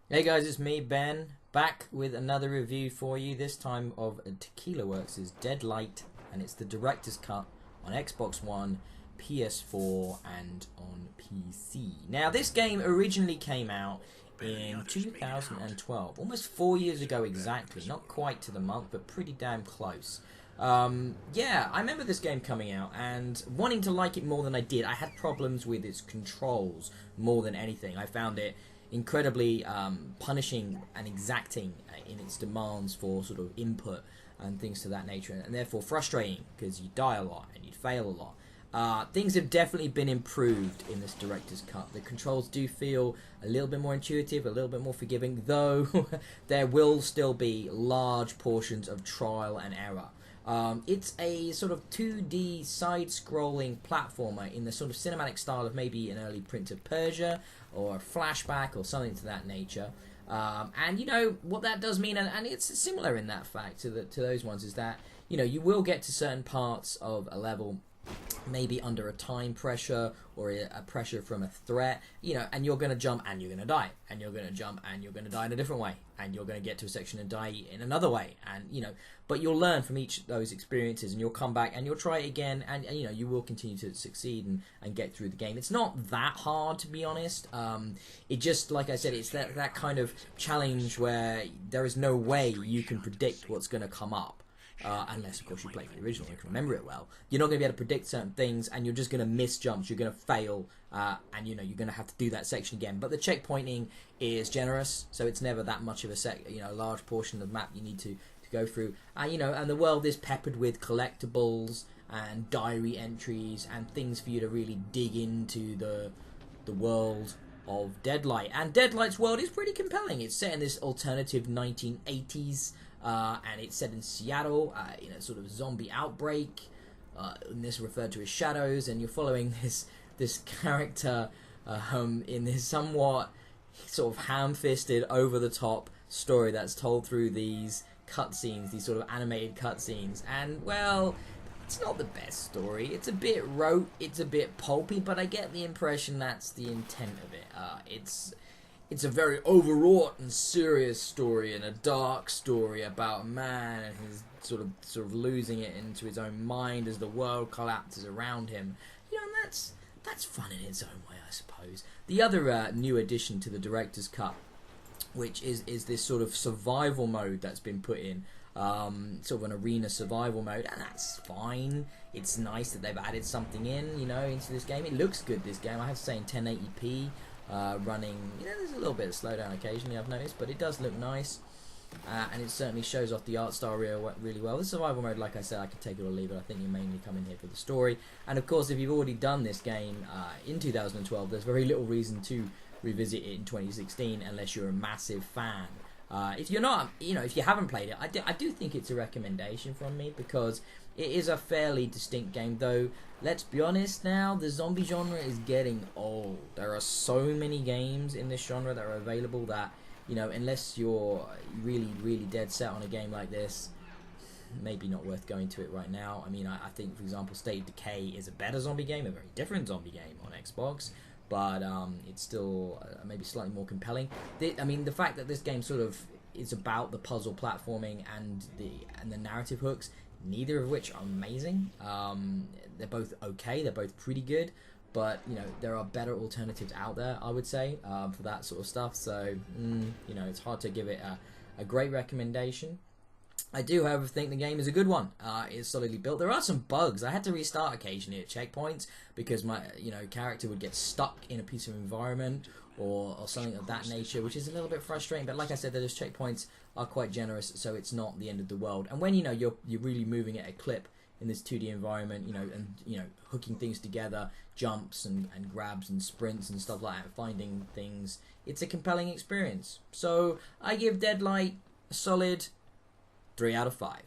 Hey guys, it's me, Ben, back with another review for you, this time of Tequila Works' Deadlight, and it's the director's cut on Xbox One, PS4, and on PC. Now, this game originally came out in 2012, almost 4 years ago exactly, not quite to the month, but pretty damn close. Yeah, I remember this game coming out and wanting to like it more than I did. I had problems with its controls more than anything. I found it incredibly punishing and exacting in its demands for sort of input and things to that nature, and therefore frustrating because you die a lot and you fail a lot. Things have definitely been improved in this director's cut. The controls do feel a little bit more intuitive, a little bit more forgiving, though there will still be large portions of trial and error. It's a sort of 2D side-scrolling platformer in the sort of cinematic style of maybe an early Prince of Persia or a Flashback or something to that nature. And you know what that does mean, and it's similar in that fact to those ones, is that you will get to certain parts of a level maybe under a time pressure or a pressure from a threat, and you're going to jump and you're going to die, and you're going to jump and you're going to die in a different way, and you're going to get to a section and die in another way, and but you'll learn from each of those experiences, and you'll come back and you'll try it again, and you will continue to succeed and get through the game. It's not that hard, to be honest. It just, like I said, it's that kind of challenge where there is no way you can predict what's going to come up. Unless, of course, you play the original and can remember it well. You're not going to be able to predict certain things, and you're just going to miss jumps. You're going to fail, and you're going to have to do that section again. But the checkpointing is generous, so it's never that much of a large portion of the map you need to go through. And the world is peppered with collectibles and diary entries and things for you to really dig into the world of Deadlight. And Deadlight's world is pretty compelling. It's set in this alternative 1980s. And it's set in Seattle, in a sort of zombie outbreak. And this referred to as Shadows, and you're following this character in this somewhat sort of ham-fisted, over-the-top story that's told through these cutscenes, these sort of animated cutscenes. And well, it's not the best story. It's a bit rote, it's a bit pulpy, but I get the impression that's the intent of it. It's a very overwrought and serious story, and a dark story about a man and his sort of losing it into his own mind as the world collapses around him. And that's fun in its own way, I suppose. The other new addition to the director's cut, which is this sort of survival mode that's been put in, sort of an arena survival mode, and that's fine. It's nice that they've added something into this game. It looks good, this game. I have to say, in 1080p. Running, there's a little bit of slowdown occasionally, I've noticed, but it does look nice, and it certainly shows off the art style really well. The survival mode, like I said, I could take it or leave it. I think you mainly come in here for the story, and of course, if you've already done this game in 2012, there's very little reason to revisit it in 2016 unless you're a massive fan. If you're not, if you haven't played it, I do think it's a recommendation from me, because it is a fairly distinct game, though. Let's be honest now, the zombie genre is getting old. There are so many games in this genre that are available that, unless you're really, really dead set on a game like this, maybe not worth going to it right now. I mean, I think, for example, State of Decay is a better zombie game, a very different zombie game on Xbox, but it's still maybe slightly more compelling. The fact that this game sort of is about the puzzle platforming and the narrative hooks, neither of which are amazing. They're both okay. They're both pretty good, but there are better alternatives out there, I would say, for that sort of stuff. So it's hard to give it a great recommendation. I do, however, think the game is a good one. It's solidly built. There are some bugs. I had to restart occasionally at checkpoints because my character would get stuck in a piece of environment or something of that nature, which is a little bit frustrating. But like I said, those checkpoints are quite generous, so it's not the end of the world. And when you're really moving at a clip in this 2D environment, and hooking things together, jumps and grabs and sprints and stuff like that, finding things, it's a compelling experience. So I give Deadlight a solid 3 out of 5.